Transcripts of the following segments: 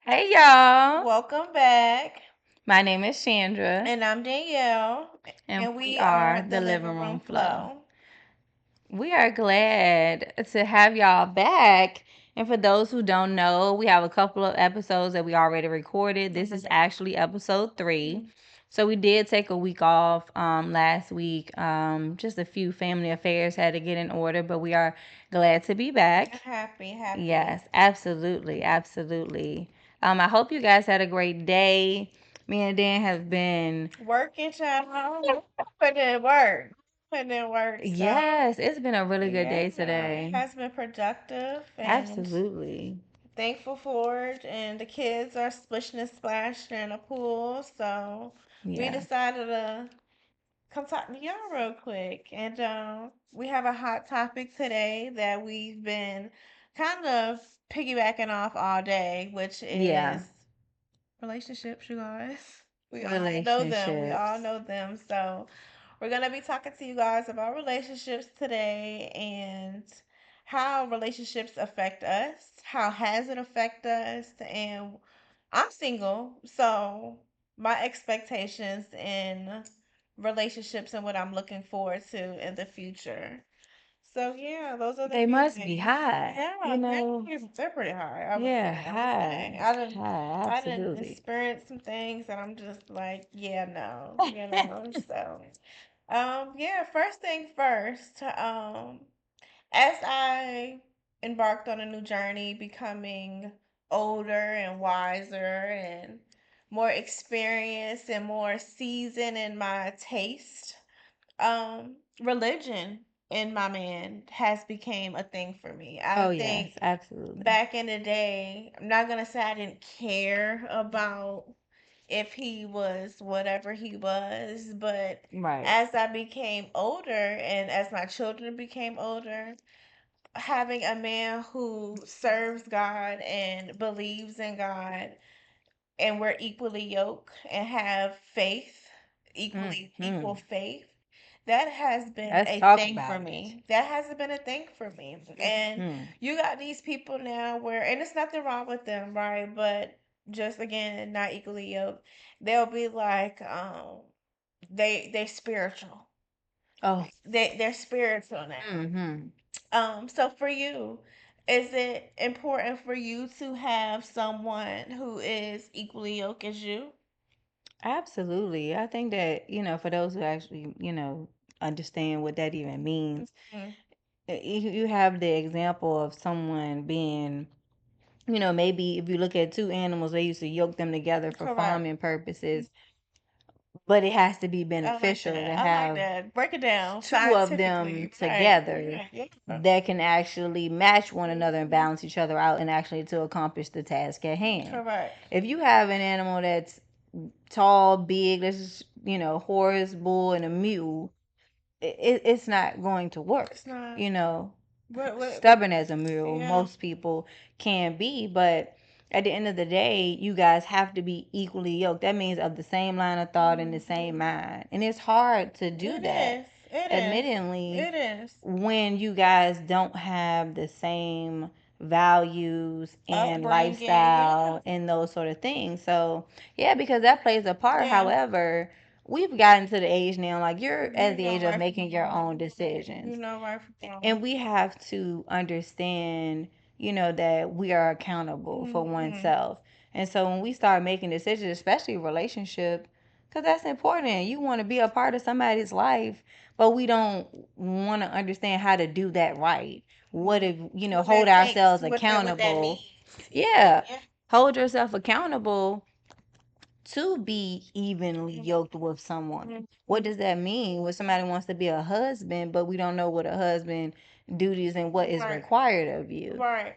Hey y'all. Welcome back. My name is Chandra, And I'm Danielle. and And we we are are the the Living Living Room Room Flow. Flow. We are glad to have y'all back. And for those who don't know, we have a couple of episodes that we already recorded. This is actually episode 3. So we did take a week off last week. Just a few family affairs had to get in order, but we are glad to be back. Happy. Yes, absolutely, absolutely. I hope you guys had a great day. Me and Dan have been, Working, child. Putting in work. Putting in work. So, yes, it's been a really good yeah, day it today. has been productive and Absolutely. thankful for it. And the kids are splishing and splashing in a pool. So, we Yeah. decided to come talk to y'all real quick. And we have a hot topic today that we've been kind of piggybacking off all day, which Yeah. is relationships, you guys. We all know them. We all Relationships. know them. So we're gonna be talking to you guys about relationships today and how relationships affect us. How has it affect us? And I'm single, so my expectations in relationships and what I'm looking forward to in the future. So yeah, those are the They few must be things. high, Yeah, they're pretty high. I would Yeah, say. I would say. high. High, I didn't absolutely. experience some things that I'm just like, yeah, no, you know. So, yeah. First thing first. As I embarked on a new journey, becoming older and wiser and more experienced and more seasoned in my taste, religion in my man has became a thing for me. I Oh, yes, think absolutely. back in the day, I'm not gonna say I didn't care about if he was whatever he was, but Right. as I became older and as my children became older, having a man who serves God and believes in God and we're equally yoked and have faith, equal Mm-hmm. faith, that has been Let's a talk thing for about it. me. That hasn't been a thing for me. And Hmm. you got these people now where, and it's nothing wrong with them, right? But just again, not equally yoked. They'll be like, they spiritual. Oh. They're spiritual now. Mm-hmm. So for you, is it important for you to have someone who is equally yoked as you? Absolutely. I think that, for those who actually, understand what that even means, Mm, you have the example of someone being, maybe if you look at two animals, they used to yoke them together for correct. farming purposes, but it has to be I like beneficial that. to I like have that. Break it down two of them scientifically. Right. together Yeah. Yeah. that can actually match one another and balance each other out and actually to accomplish the task at hand. Correct. If you have an animal that's tall, big, this is, horse, bull, and a mule, it's not going to It's work. not. You know, What, stubborn as a mule, yeah. most people can be, but at the end of the day, you guys have to be equally yoked. That means of the same line of thought and the same mind. And it's hard to do It that, is. It is. admittingly, It is. when you guys don't have the same values and Upbringing. Yeah. lifestyle and those sort of things. So, yeah, because that plays a part. Yeah. However, we've gotten to the age now, like you're You at the know age of right making from your wrong. own decisions. You know right from wrong. And we have to understand, that we are accountable for Mm-hmm. oneself. And so when we start making decisions, especially relationship, because that's important. You want to be a part of somebody's life, but we don't want to understand how to do that right. What if, What hold that takes. ourselves What that accountable? means. Yeah. Yeah. Hold yourself accountable to be evenly yoked with someone. What does that mean? When somebody wants to be a husband, but we don't know what a husband duties and what is Right. required of you. Right.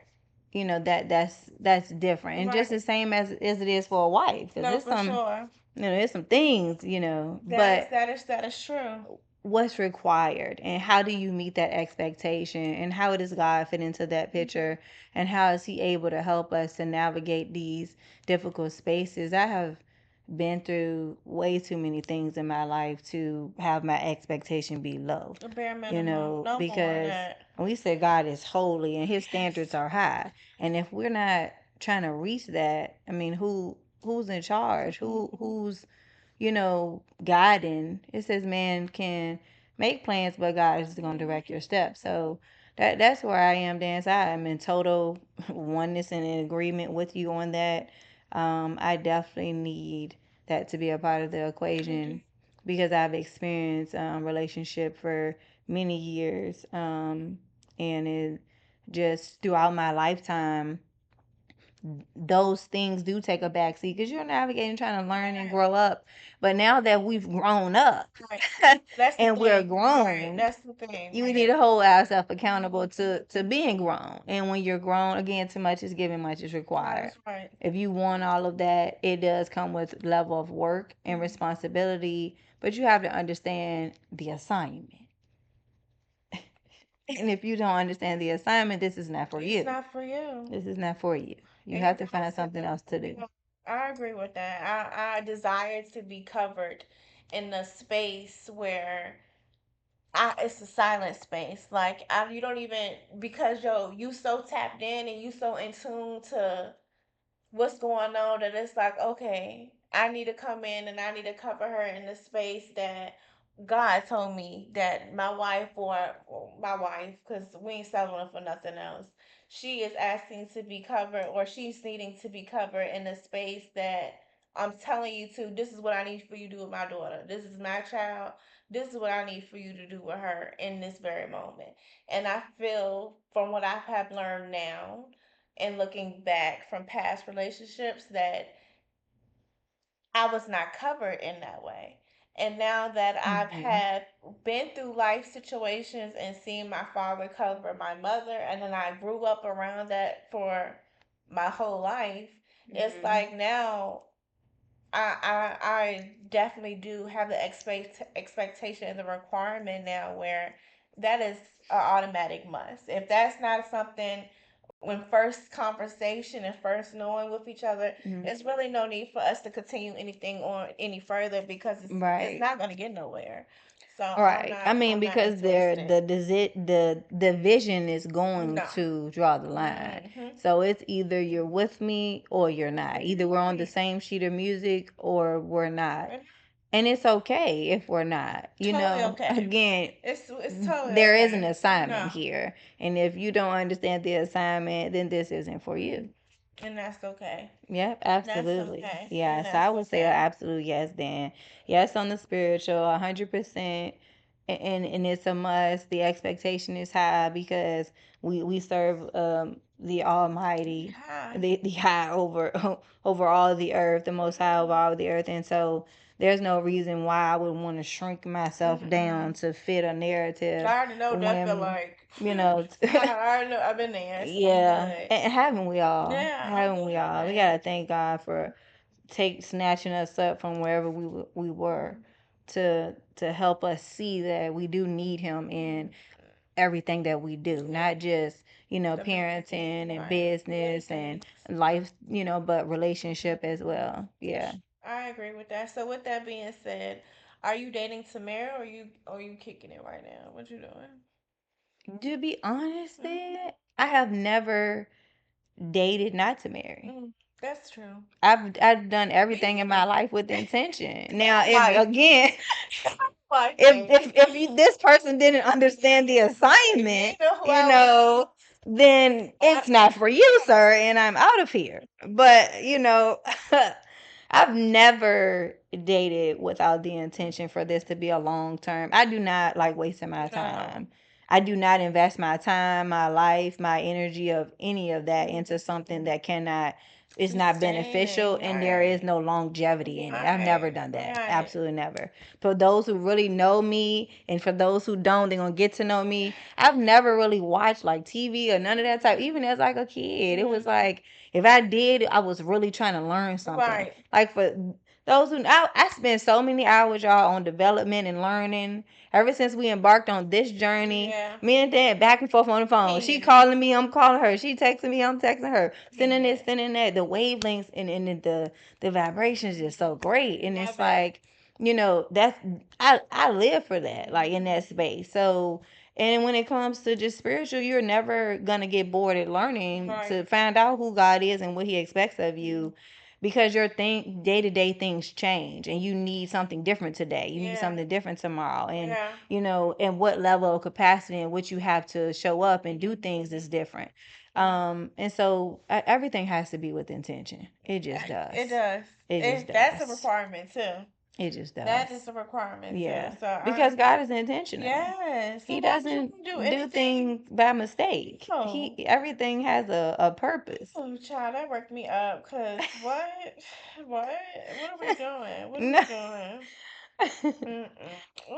That's different, and just Right. the same as it is for a wife, because No, there's for some sure. there's some things, That is but that is that is true. what's required and how do you meet that expectation and how does God fit into that picture and how is he able to help us to navigate these difficult spaces. I have been through way too many things in my life to have my expectation be low, The bare minimum. No more of because that. we say God is holy and his Yes. standards are high. And if we're not, trying to reach that, I mean, who's in charge? Who's guiding? It says man can make plans, but God is going to direct your steps. So that's where I am, Dan. So I am in total oneness and in agreement with you on that. I definitely need that to be a part of the equation because I've experienced relationship for many years, and it just throughout my lifetime those things do take a backseat because you're navigating, trying to learn and grow up. But now that we've grown up Right. That's the and we're thing. Right. grown, That's the thing. you need Right. to hold ourselves accountable to being grown. And when you're grown, again, too much is given, much is required. That's right. If you want all of that, it does come with level of work and responsibility, but you have to understand the assignment. And if you don't understand the assignment, this is not for It's you. not for you. This is not for you. You And you have to guys find said something that. else to You do. know, I agree with that. I desire to be covered in a space where it's a silent space. Like you don't even because you so tapped in and you so in tune to what's going on that it's like, okay, I need to come in and I need to cover her in the space that God told me that my wife or my wife, because we ain't settling for nothing else, she is asking to be covered or she's needing to be covered in a space that I'm telling you to, this is what I need for you to do with my daughter. This is my child. This is what I need for you to do with her in this very moment. And I feel from what I have learned now and looking back from past relationships that I was not covered in that way. And now that I've Mm-hmm. had been through life situations and seen my father cover my mother, and then I grew up around that for my whole life, it's Mm-hmm. like now I definitely do have the expectation and the requirement now where that is an automatic must. If that's not something when first conversation and first knowing with each other, Mm-hmm. there's really no need for us to continue anything on any further because it's Right. not going to get nowhere. So Right. I mean, I'm not because they're interested. the vision is going No. to draw the line. Mhm. So it's either you're with me or you're not. Either we're on the Right. same sheet of music or we're not. And And it's okay if we're not. totally okay. Again, It's totally there is an okay. assignment No. here. And if you don't understand the assignment, then this isn't for you. And that's okay. Yep, That's absolutely. okay. And Yes, I that's would say an okay. absolute yes, Dan. Yes on the spiritual, 100%. And it's a must. The expectation is high because we serve the Almighty, Hi. the high over over all the earth, the Most High over all the earth, and so there's no reason why I would want to shrink myself down Mm-mm. to fit a I narrative already know what that feel when like. you know. I already know. I've been there, so I'm Yeah, good. and haven't we all? Yeah, I'm Haven't we all? We good. gotta thank God for snatching us up from wherever we were to help us see that we do need Him in everything that we do, not just The basics, parenting and right? business and Things. life, but relationship as well. Yeah. Yes, I agree with that. So with that being said, are you dating to marry or you kicking it right now? What you doing? To be honest, Mm-hmm. I have never dated not to marry. Mm, that's true. I've done Me everything in my too. life with intention. Now, if Life, again, life, if baby. this person didn't understand the You assignment, know who I would. then I, it's not for you, sir, and I'm out of here. But I've never dated without the intention for this to be a long term. I do not like wasting my no. time. I do not invest my time, my life, my energy of any of that into something that cannot is not beneficial Sustaining, and there is right, no longevity in it. I've never right, done that. right. Absolutely never. For those who really know me and for those who don't, they're gonna get to know me. I've never really watched like TV or none of that type. Even as like a kid, it was Mm, like if I did, I was really trying to learn something. right. Like for those who I spend so many hours y'all on development and learning. Ever since we embarked on this journey, Yeah. me and Dad back and forth on the phone. She Opinion. calling me, I'm calling her. She texting me, I'm texting her. Sending this, Opinion. sending that. The wavelengths and the vibrations just so great. And Love it's it. like, that's I live for that, like in that space. So And when it comes to just spiritual, you're never gonna get bored at learning Right. to find out who God is and what He expects of you, because your thing day to day things change, and you need something different today. You need Yeah. something different tomorrow, and Yeah. and what level of capacity in which you have to show up and do things is different. And so everything has to be with intention. It just does. It does. It just That's a does. requirement too. It just That does. is a requirement too. Yeah. So I Because God is intentional. yes. So He why would you doesn't do do anything? things by mistake. No. He everything has a purpose. Oh, child, that worked me up. Cause what? What? What are we doing? What are No. we doing? Mm-mm.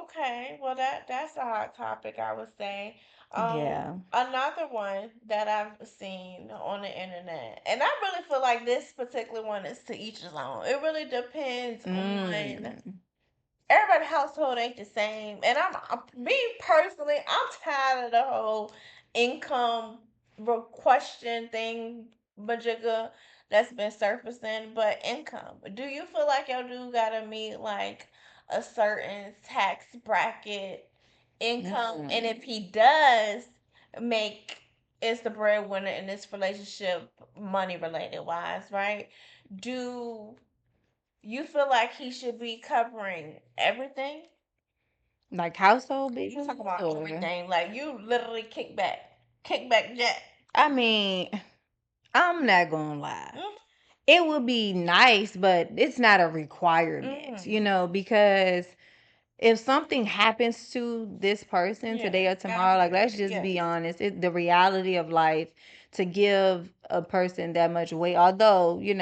Okay, well that's a hot topic, I would say. Yeah. Another one that I've seen on the internet, and I really feel like this particular one is to each his own. It really depends on Mm. everybody's household ain't the same, and me personally, I'm tired of the whole income question thing, majigga that's been surfacing. But income, do you feel like your dude gotta meet like a certain tax bracket income, and Mm. if he does make is the breadwinner in this relationship, money related wise, right? Do you feel like he should be covering everything? Like household You bills talk about or everything. Like you literally kick back Jack. I mean, I'm not gonna lie. Mm, It would be nice, but it's not a requirement, mm, because if something happens to this person yeah. today or God tomorrow, like let's forbid. just Yes. be honest, the reality of life to give a person that much weight, although, He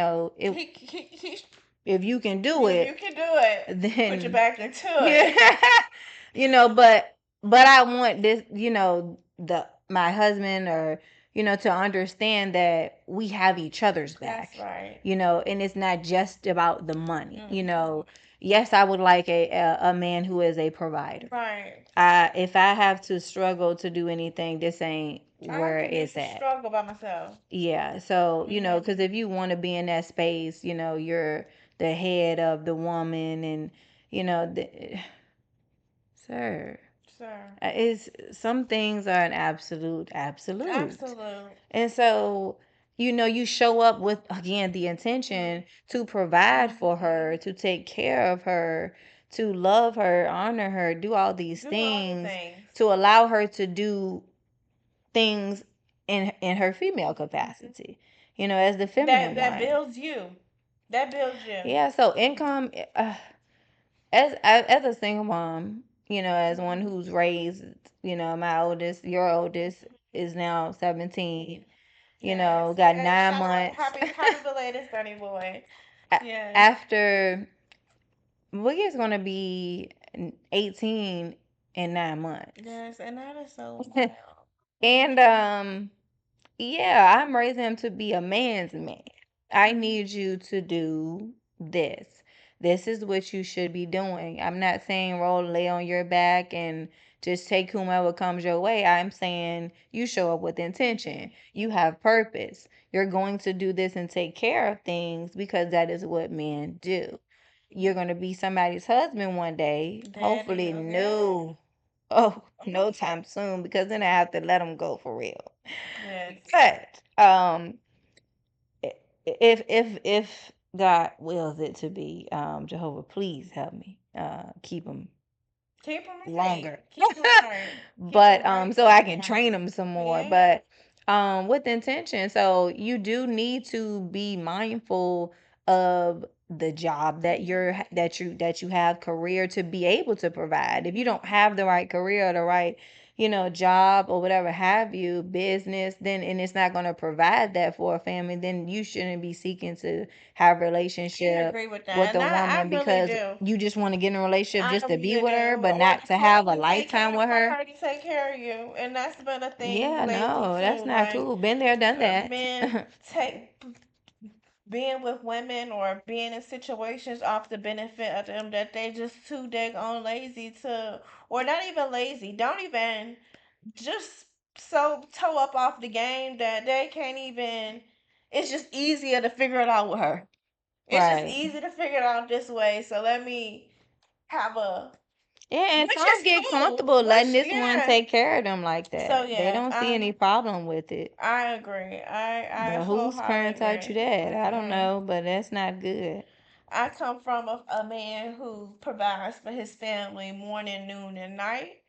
if you can do if you it, can do it, put your then back into yeah, it. but I want this, the my husband or to understand that we have each other's That's back, right. and it's not just about the money. Mm. Yes, I would like a man who is a provider. Right. If I have to struggle to do anything, this ain't I where can do it's some at. struggle by myself. Yeah, so Hmm. because if you want to be in that space, you're the head of the woman, and sir, Sure. is some things are an absolute absolute. Absolute. And so, you show up with, again, the Hmm. intention to provide for her, to take care of her, to love her, honor her, do all these Do all the things, things. to allow her to do things in her female Hmm. capacity, as the That feminine that one. builds you. That builds you. Yeah, so income, as a single mom, as one Hmm. who's raised, my oldest, your oldest is now 17, Yes. got Yes. nine Shout out. months. Happy belated Sunny boy. Yes. After Wiggins gonna be 18 in 9 months. Yes. And that is so wild. And yeah, I'm raising him to be a man's man. I need you to do this. This is what you should be doing. I'm not saying lay on your back and just take whomever comes your way. I'm saying you show up with intention. You have purpose. You're going to do this and take care of things because that is what men do. You're going to be somebody's husband one day. Daddy. Hopefully, Okay. no. Oh, no time soon, because then I have to let him go for real. Yes. But if God wills it to be, Jehovah, please help me keep him Keep him right. longer. Keep him right. Keep him But right. so Keep I him can right. train them some more. Yeah. But with intention. So you do need to be mindful of the job that you have, career, to be able to provide. If you don't have the right career or the right job or whatever have you, business, then, and it's not going to provide that for a family, then you shouldn't be seeking to have a I relationship agree with that. with And a I woman really because do. you just want to get in a relationship I just to be really with do. her, but Or not to have a to take lifetime care with for her. her to take care of you. And that's been a thing Yeah, lately no, that's too. not Like cool. Been there, done that. men take being with women or being in situations off the benefit of them that they just too daggone lazy to, or not even lazy, don't even, just so toe up off the game that they can't even, it's just easier to figure it out with her. It's just Right. easy to figure it out this way, so let me have a Yeah, and which some is get cool. comfortable letting Which this one yeah. take care of them like So that. They yeah, don't see any problem with it. I agree. I But whose wholeheartedly parent taught you agree. that? I don't Mm-mm. know, but that's not good. I come from a man who provides for his family morning, noon, and night.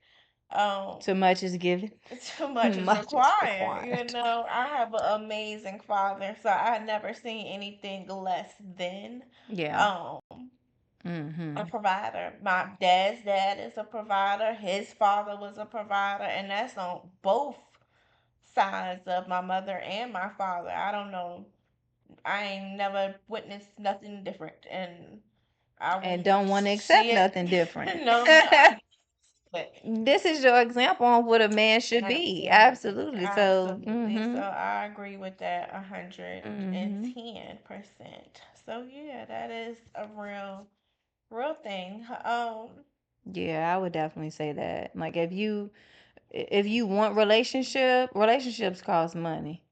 Um, Too much is given. too much is Much is required. You required. know, I have an amazing father, so I never seen anything less than Yeah. um a Mm-hmm. provider. My dad's dad is a provider. His father was a provider, and that's on both sides of my mother and my father. I don't know. I ain't never witnessed nothing different, and I And won't don't want to see accept it. nothing different. No, no, I but This is your example of what a man should be. absolutely, Absolutely. So, absolutely. So mm-hmm. I agree with that 110%. Mm-hmm. So yeah, that is a real thing. Yeah, I would definitely say that. Like if you want relationships cost money.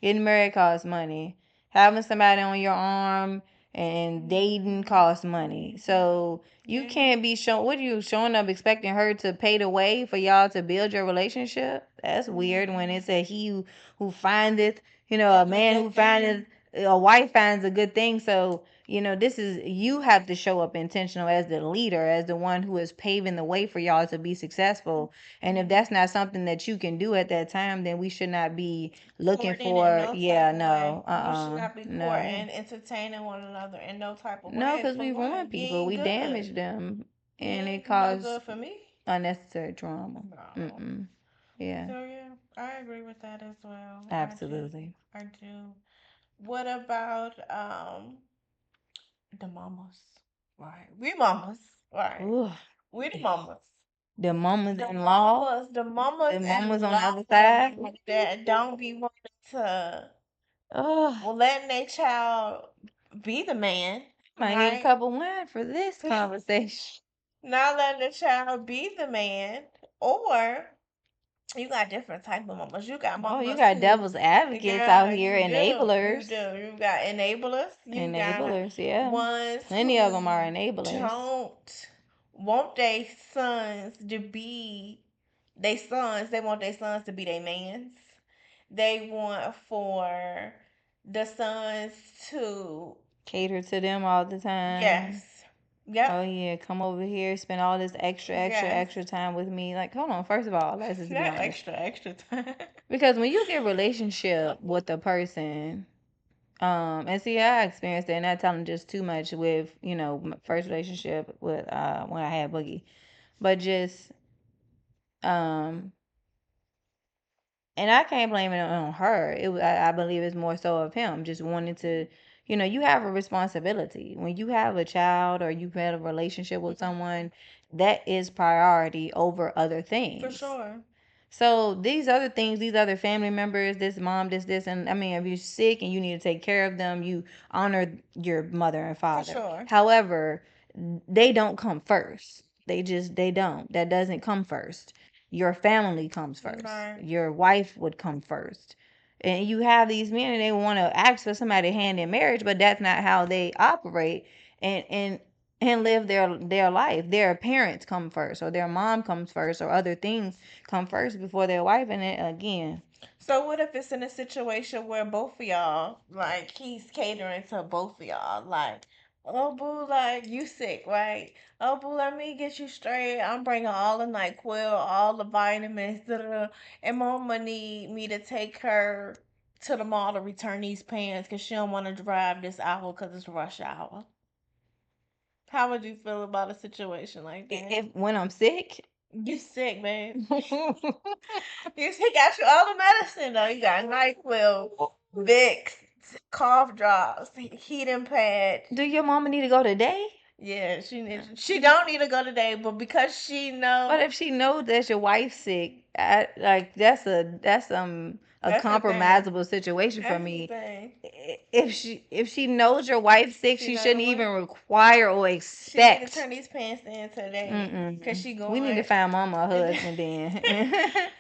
Getting married costs money. Having somebody on your arm and dating costs money. So you Yeah. can't be showing what are you showing up expecting her to pay the way for y'all to build your relationship? That's weird when it said who findeth, a A man who good thing. findeth a wife finds a good thing. So, this is you have to show up intentional as the leader, as the one who is paving the way for y'all to be successful. And if that's not something that you can do at that time, then we should not be looking Courting in for, no yeah, type of way. no, You should not be no. courting, entertaining one another in no type of No, way. because For we ruin one, you people. ain't We good. damage them. You And it ain't no causes good for me. unnecessary drama. No. Mm-mm. Yeah, So yeah, I agree with that as well. I do. absolutely. I do. What about the mamas? Right. We mamas. Right. Ooh, We the mamas. the mamas The in law, mamas, the mamas the and mamas on the law other side. that don't be wanting to Oh, letting their child be the man, might need a right? couple wine for this conversation. Not letting the child be the man, or you got different type of mamas. You got Oh, you mamas got who, devil's advocates out yeah, here, you do, you do. enablers. You got enablers. You got Enablers, yeah. ones Plenty of them who are enablers. don't want their sons to be their sons. They want their sons to be their mans. They want for the sons to, Cater to them all the yes, time. yep, Oh yeah, come over here, spend all this yes, extra time with me. Like, hold on, first of all, let's just be not honest. extra time. Because when you get a relationship with a person, and see, I experienced that, not telling just too much with, my first relationship with when I had Boogie. But just um and I can't blame it on her. I believe it's more so of him just wanting to, you have a responsibility. When you have a child or you've had a relationship with someone, that is priority over other For things. sure. So these other things, these other family members, this mom, this, and I mean, if you're sick and you need to take care of them, you honor your mother and For father. sure. However, they don't come first. They don't. That doesn't come first. Your family comes first. Right. Your wife would come first. And you have these men and they want to ask for somebody hand in marriage, but that's not how they operate. And live their life. Their parents come first, or their mom comes first, or other things come first before their wife. And then again, So what if it's in a situation where both of y'all, like he's catering to both of y'all, like, oh boo, like you sick, right? Oh boo, let me get you straight. I'm bringing all the NyQuil, all the vitamins, da, da, da. And mama need me to take her to the mall to return these pants because she don't want to drive this hour because it's rush hour. How would you feel about a situation like that? if when I'm sick, You sick, babe. do He got you all the medicine though. You got NyQuil, Vicks, cough drops, heating pad. your mama need to go today? Yeah, she don't need to go today, but because she What know, if she knows that your wife's sick? Like that's a a That's the thing. compromisable situation for That's the me. thing. If she knows your wife's sick, She she know the shouldn't way. even require or She need to expect. turn these pants in today, cause Mm-mm. she We need to going. find mama a husband then,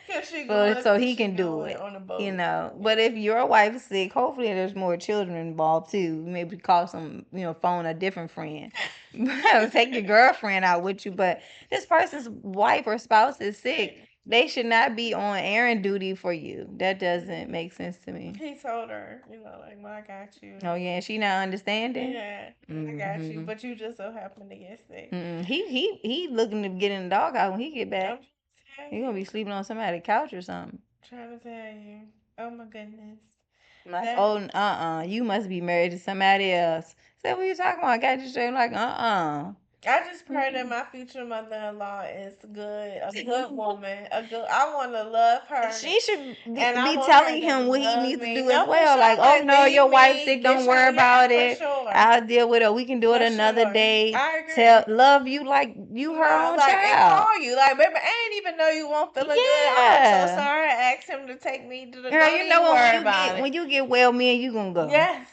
Cause she for going. so Cause he she can do going it. on the You boat. know, but if Yeah. your wife's sick, hopefully there's more children involved too. Maybe call some, phone a different friend. Take your girlfriend out with you. But this person's wife or spouse is sick. They should not be on errand duty for you. That doesn't make sense to me. He told her, like, well, I got you. Oh yeah, she not understanding. Yeah, I got you. Mm-hmm. But you just so happen to get sick. Mm-mm. He looking to get in the doghouse when he get back. I'm trying to He tell gonna you. be sleeping on somebody's couch or something. Trying to tell you. Oh my goodness. Like, That oh, you must be married to somebody else. Say, what you talking about? I got you straight. Like, I just pray that Mm-mm. my future mother-in-law is good, a good woman, a good. I want to love her, She should and I be want her telling to him what he love needs to me. do as No, for well. Like, sure. oh Like, no, leave your wife's me, sick. get Don't your worry yeah, about for it. sure, I'll deal with it. We can do it for another sure. day. I Tell agree. love you like you her No, own like, and child. call you. Like, baby, I ain't even know you weren't feeling good. I'm so Yeah. sorry. Ask him to take me to the. Girl, Don't you know even what? When worry you about get it. when you get well, me and you gonna go. Yes,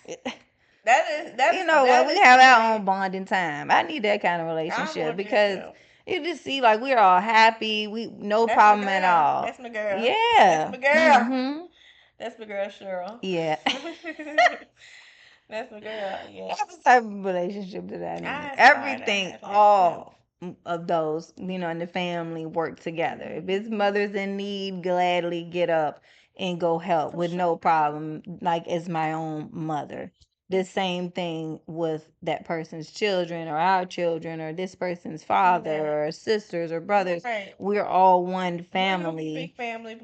that You is know what? that We is have the our own thing. bonding time. I need that kind of I relationship want that because too. you just see like we're all happy. We no That's my problem at girl. all. That's my girl. That's Yeah. my girl. Mhm. That's my girl, Cheryl. Yeah. That's my girl. Yeah, That's the type of relationship that I need. I aspire to Everything, have that too. all of those, in the family work together. If his Hmm. mother's in need, gladly get up and go help For with sure. no problem, like as my own mother. The same thing with that person's children or our children or this person's Yeah. father or sisters or brothers. Right. We're all one Real family. big family.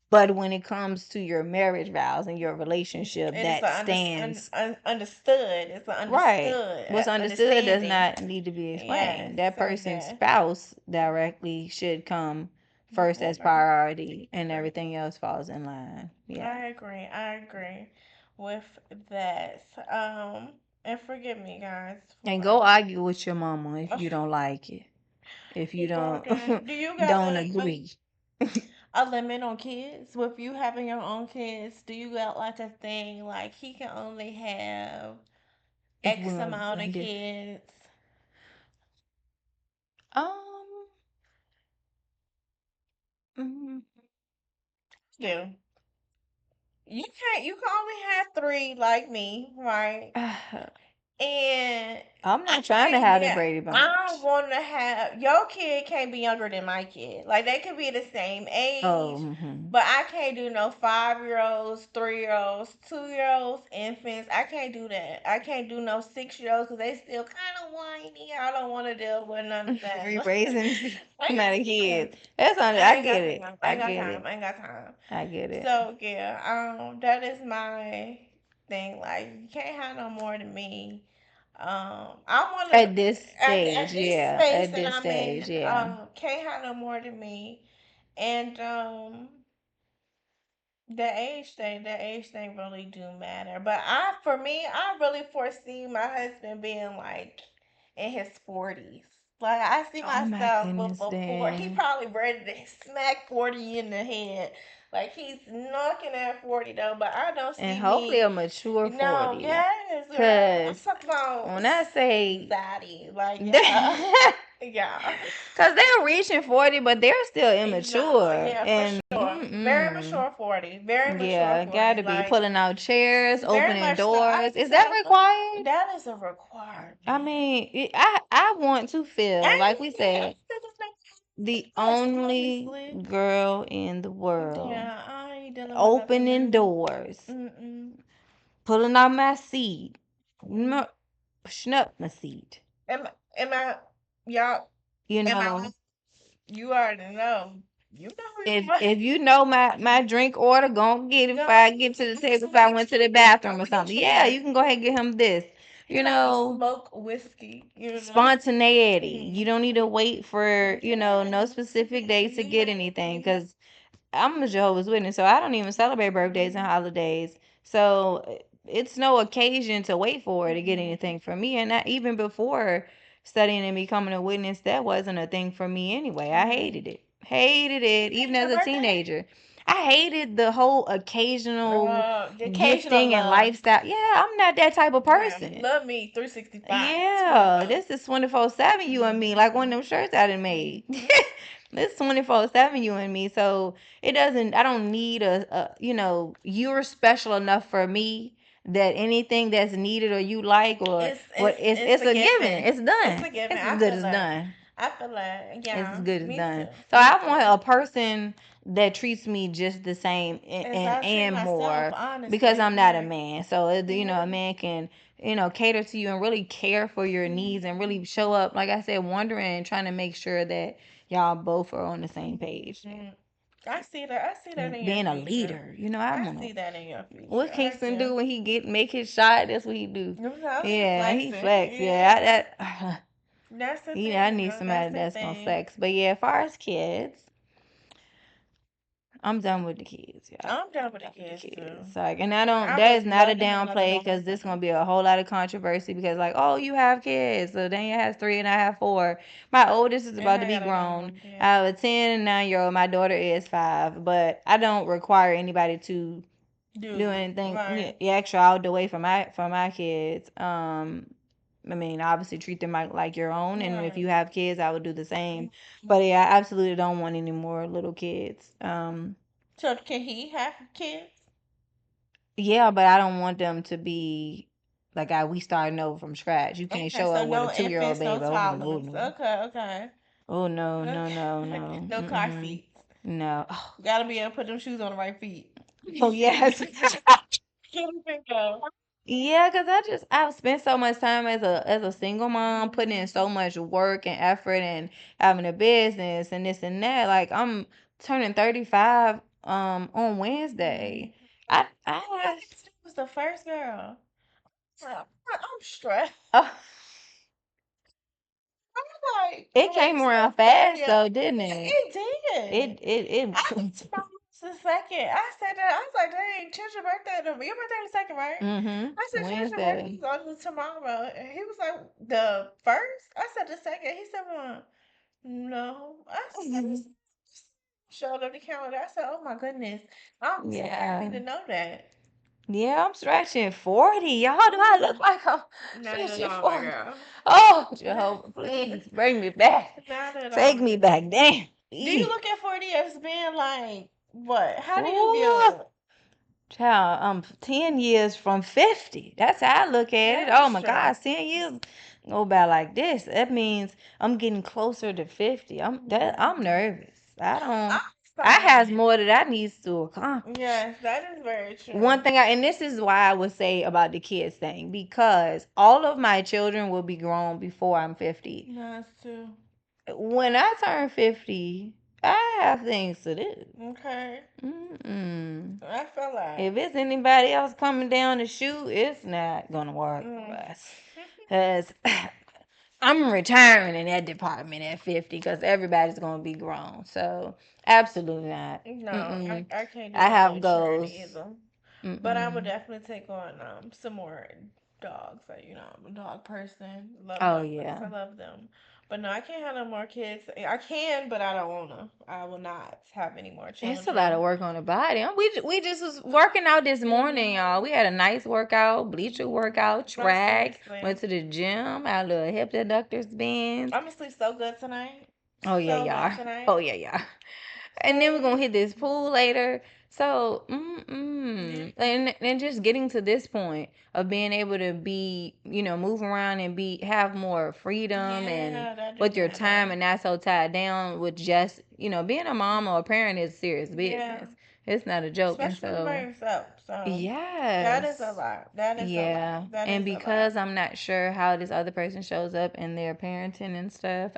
But when it comes to your marriage vows and your relationship, And it's that a stands. understood. It's an Right. understood What's understood does understanding. not need to be Yes. explained. That So person's yeah. spouse directly should come first as Before. priority, and everything else falls in line. Yeah. I agree. I agree with that. And forgive me, guys, And for go argue with your mama if you don't like it. If you don't talking. Do you got don't agree. a limit on kids? With you having your own kids, do you got like a thing like he can only have If we're X gonna amount of blend it. kids? Um mm, Do you can only have three like me, right? And I'm I not trying to can't. have the Yeah, Brady I Bunch. want to have your kid can't be younger than my kid. Like they could be the same Oh, age, mhm. but I can't do no 5 year olds, 3 year olds, 2 year olds, infants. I can't do that. I can't do no 6 year olds because they still kind of whiny. I don't want to deal with none of that. We raising I ain't not a got time. kid. That's on I I ain't get got it. time. I I ain't got get time. it. I ain't got time. I get it. So yeah, that is my thing. Like you can't have no more than me. I want to At this at stage, this yeah. space At that this I'm in. stage, yeah. Can't have no more than me. And the age thing really do matter. But for me, I really foresee my husband being like in his 40s. Like I see Oh my myself goodness, before he Dan. probably ready to smack 40 in the head. Like he's knocking at 40 though, but I don't And see hopefully me. a mature No, 40. yes, girl. I'm Cause talking about when I say zaddy. Like yeah, Cause yeah. they're reaching 40, but they're still No, immature. yeah, for And sure. Very mm-mm. mature 40. Very mature Yeah, 40. gotta be Like pulling out chairs, very opening much so. I doors. can Is that tell required? that is a requirement. I mean, I want to feel, like we Yeah, said, the yes, only obviously. girl in the world Yeah, I ain't dealing with nothing opening new. doors, Mm-mm. pulling out my seat, Mm. pushing up my seat. Am I, y'all, You am I, know, you already know. You know who if you are. if you know my drink order, go get it if Go, I get to the table, if I went to the bathroom or get something. your Yeah, drink. you can go ahead and get him this. He You like to know, smoke whiskey, spontaneity. You Mhm. don't need to wait for, no Yeah. specific days to get Yeah. anything because I'm a Jehovah's Witness, so I don't even celebrate birthdays and holidays. So it's no occasion to wait for to get Mm-mm. anything from me. And not even before studying and becoming a witness, that wasn't a thing for me anyway. I Right. hated it. Hated it, You even hate your as a birthday? teenager. I hated the whole occasional The occasional gifting and love. lifestyle. Yeah, I'm not that type of Yeah, person. love me 365, Yeah, 24. this is 24/7 you and me, like one of them shirts I done made. Mm-hmm. This 24/7 you and me. So it doesn't, I don't need you're special enough for me that anything that's needed or you like or what It's it's a a given. given. It's It's done. a given. It's as I good feel as that. done. I feel that. It's as Yeah, good as me done. too. So Me I want too. a person that treats me just the same As I treat and myself, more because honestly. I'm not a Yeah. man. So a Mhm. man can cater to you and really care for your needs and really show up, like I said, wondering and trying to make sure that y'all both are on the same page Mm. I see that. I see that and in your being a future. leader. I I want to. see that in your future. What I Kingston do. do when he make his shot? That's what he do. You know, he Yeah, he flexing. flex. Yeah, Yeah. that That's the I thing. need That's somebody the that's gonna thing. flex. But yeah, as far as kids, I'm done with the kids, y'all. I'm done with the Done with the kids too. kids. Like, and I don't. I That is would not a love to have another downplay daughter. because this gonna be a whole lot of controversy because like, oh, you have kids. So Daniel has three and I have four. My oldest is And about to I be got another grown. one. I Yeah. have a 10 and 9 year old. My daughter is 5, but I don't require anybody to do Do anything right. extra out the way for my kids. I mean, obviously treat them like your own, and if Right. you have kids, I would do the same. But yeah, I absolutely don't want any more little kids. So can he have kids? Yeah, but I don't want them to be like we starting over from scratch. You can't Okay, show so up with a no 2 year old infants, no baby. Oh no, toddlers. no. Okay, okay. Oh no, no, no, Okay. no. No car Mm-mm. seats. No. Oh, Gotta be able to put them shoes on the right feet. oh yes. Go. Yeah, cause I've spent so much time as a single mom, putting in so much work and effort and having a business and this and that. Like I'm turning 35 on Wednesday. I She was the first girl. I'm stressed. oh, I'm like, it wait, came so around 30. fast though, didn't it? It did. I It was my the second. I said that. I was like, dang, change your birthday. Your birthday the second, right? I said, change your birthday Wednesday. on tomorrow. And he was like, the first? I said, the second. He said, well, no. I said, showed up the calendar. I said, oh my goodness. I'm so happy Yeah. to know that. Yeah, I'm stretching 40. Y'all, do I look like I'm Not at stretching all, my 40? girl. Oh, Jehovah, please bring me back. Not at all, Take my me girl. back. Damn. Do you Eeh. look at 40 as being like, what? How do you view Ooh. it? Child, I'm 10 years from 50. That's how I look at it. That Oh is my true. God, 10 years go by like this. That means I'm getting closer to 50. I'm nervous. I'm I has excited. more that I needs to accomplish. Yes, that is very One true. thing and this is why I would say about the kids thing, because all of my children will be grown before I'm 50. That's too. When I turn 50, I have things to do. Okay. Mm-mm. I feel like. If it's anybody else coming down the chute, it's not gonna work for Mm. us. Cause I'm retiring in that department at 50 because everybody's gonna be grown. So absolutely not. No, Mm-mm. I can't do I no have more churn goals. either. But I would Mm-mm. definitely take on some more dogs. Like, I'm a dog person. Love Oh dogs. yeah. I love them. But no, I can't have no more kids. I can, but I don't wanna. I will not have any more It's a lot of children. work on the body. We just was working out this morning, Hmm. y'all. We had a nice workout, bleacher workout, No, track. Went seriously. to the gym, our little hip adductors bands. I'm gonna sleep so good tonight. Oh yeah, So good y'all. Oh tonight. yeah, y'all. And then we're So gonna hit this pool later. So, yeah, and just getting to this point of being able to be, move around and have more freedom and yeah, that do with your matter. time and not so tied down with just, being a mom or a parent is serious Yeah, business. It's not a joke. And especially when you're by so, yourself. So that is a yes. lot. That is a lot. Yeah. That And is a lot. because I'm not sure how this other person shows up in their parenting and stuff,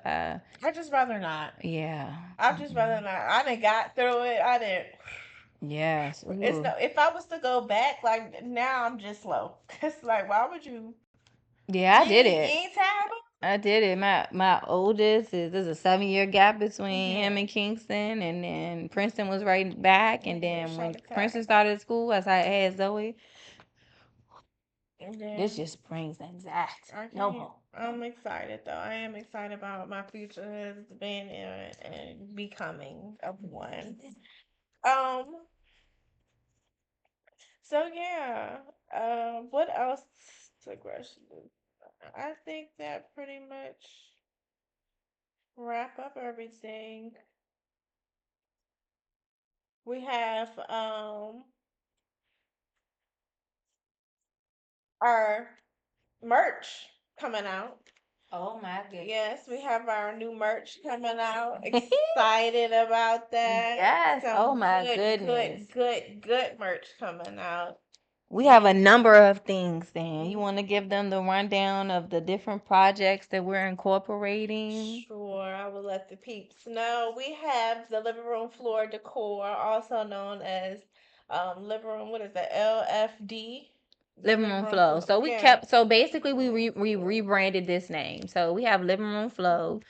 I just rather not. yeah. I just rather Mm-mm. not. I didn't got through it. I didn't. Yes. It's Ooh. no. If I was to go back, like now, I'm just slow. It's like, why would you? Yeah, I You, did you it. ain't tired of I did it. My oldest is there's a 7 year gap it? between him Yeah. and Kingston, and then Princeton was right back. And Yeah. then Shot when attack. Princeton started school, as I had Zoe, And this then just brings anxiety. I No can't. more. I'm excited though. I am excited about my future husband and becoming of one. Um, so yeah. What else to question? I think that pretty much wrap up everything. We have our merch coming out. Oh my Yes, we goodness. have our new merch coming out. Excited about that. Yes. Oh Some my good, goodness. good, good, good merch coming out. We have a And number of things then. You mm, want to give them the rundown of the different projects that we're incorporating? sure, I will let the peeps know. We have the living room floor decor, also known as living room, what is that? LFD? The Living living room room flow. floor. So we Yeah. kept, so basically we rebranded this name. So we have living room flow,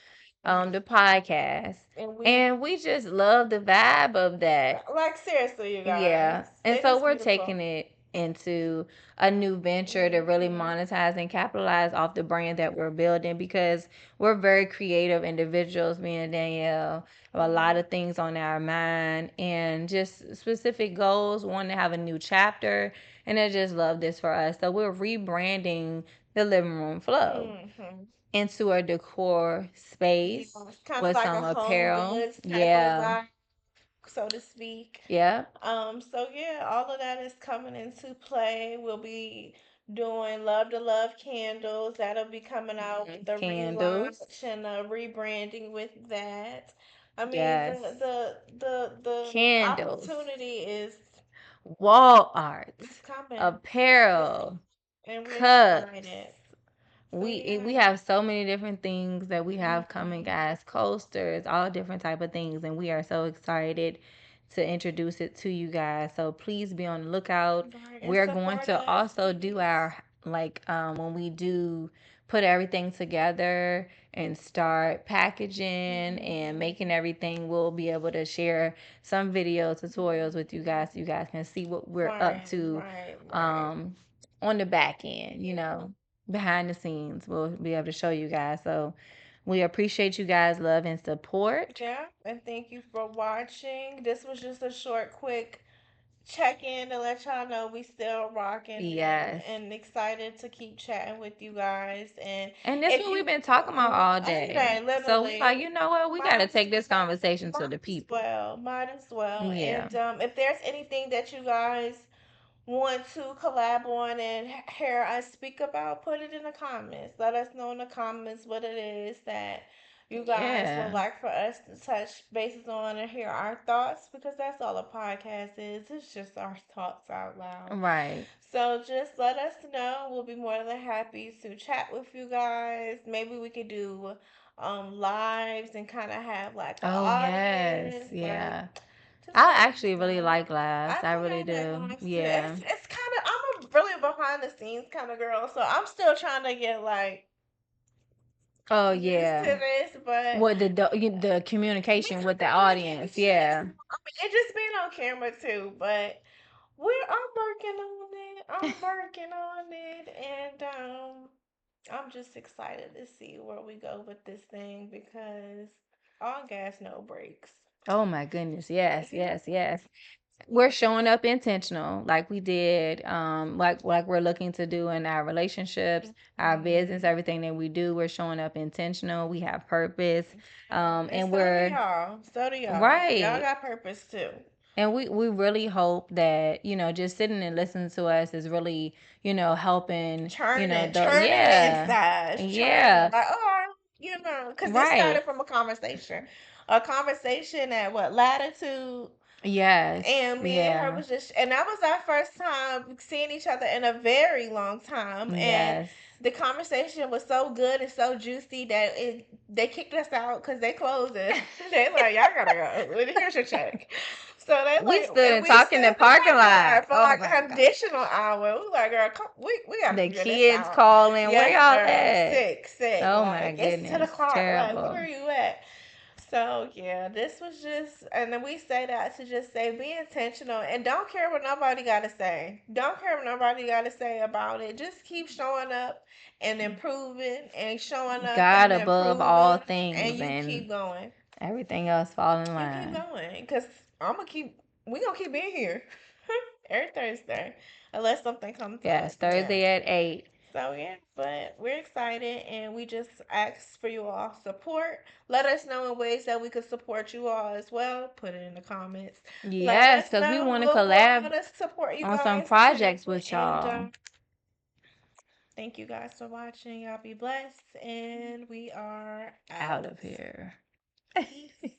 the podcast, And we and we just love the vibe of that. like seriously, you Yeah. guys. And It so is we're beautiful. taking it into a new venture to really Hmm. monetize and capitalize off the brand that we're building because we're very creative individuals, me and Danielle. Have a lot Hmm. of things on our mind and just specific goals, want to have a new chapter, and I just love this for us. So we're rebranding the living room flow Hmm. into a decor Yeah, space it's kind of with like a some home apparel. goods type of Yeah. vibe, so to speak. Yeah. So yeah, all of that is coming into play. We'll be doing Love to Love candles. That'll be coming out with the Candles. relaunch and the rebranding with that. I mean, Yes. the Candles, opportunity is wall art, it's coming. Yeah, apparel, and we're excited. cups. So We yeah. have so many different things that we have coming, Hmm. guys. Coasters, all different type of things, and we are so excited to introduce it to you guys. So please be on the lookout. Right, and We're going support to us, also do please. our when we do put everything together and start packaging and Hmm. making everything, we'll be able to share some video tutorials with you guys so you guys can see what we're up Right, to right, right. um on the back end, behind the scenes. We'll be able to show you guys. So we appreciate you guys' love and support. Yeah, and thank you for watching. This was just a short, quick check in to let y'all know we still rocking Yes. and excited to keep chatting with you guys. And And that's if what we've you, been talking about all all day. day, So we like, literally, you know what? We got might to as take this conversation to might the as people. well, might as well. Yeah. And if there's anything that you guys want to collab on and hear us speak about, put it in the comments. Let us know in the comments what it is that you guys would Yeah. like for us to touch bases on and hear our thoughts because that's all a podcast is. It's just our thoughts out loud. Right. So just let us know. We'll be more than happy to chat with you guys. Maybe we could do lives and kind of have like an Oh, yes. audience. Like Yeah. just I let us actually really know. like laughs. I I think really I like do. lives too. Yeah. It's kind of I'm a really behind the scenes kind of girl, so I'm still trying to get like Oh, used to yeah. this. But What the me communication with the audience. communication, Yeah. I mean, it just being on camera too. But I'm working on it. I'm working on it, and I'm just excited to see where we go with this thing because all gas, no brakes. Oh my goodness. Yes, yes, yes. We're showing up intentional like we did like we're looking to do in our relationships, our business, Mhm. everything that we do. We're showing up intentional. We have purpose. And And so do we're y'all. So do y'all. Y'all right. got purpose too. And we really hope that, just sitting and listening to us is really, helping, Churning yeah. inside, churning Yeah. like, oh, because this Right. started from a conversation at what latitude, Yes. and me and her Yeah. was just, and that was our first time seeing each other in a very long time, and Yes. the conversation was so good and so juicy that they kicked us out because they closed it. They like, y'all gotta go. Here's your check. So they We like, stood and and we talked in stood the in the parking parking lot. lot for Oh like my an god. additional hour. We like, girl, come, we gotta The figure this kids out. calling, where Yes, y'all girl, at? sick, sick. Oh my Like it's 10 goodness, o'clock. Like, where terrible. are you at? So yeah, this was just, and then we say that to just say be intentional and don't care what nobody got to say. Don't care what nobody got to say about it. Just keep showing up and improving and showing up God and above all improving, and things you and keep going. everything else fall in You keep line. going, cause I'm gonna keep. We gonna keep being here every Thursday, unless something comes Yes, up. Yeah. Thursday at 8. So yeah, but we're excited, and we just ask for you all support. Let us know in ways that we could support you all as well. Put it in the comments. Let Yes, us because we know want to what we collab want to support you on some guys too. projects with And y'all. thank you guys for watching. Y'all be blessed, and we are Out out. of here. Peace.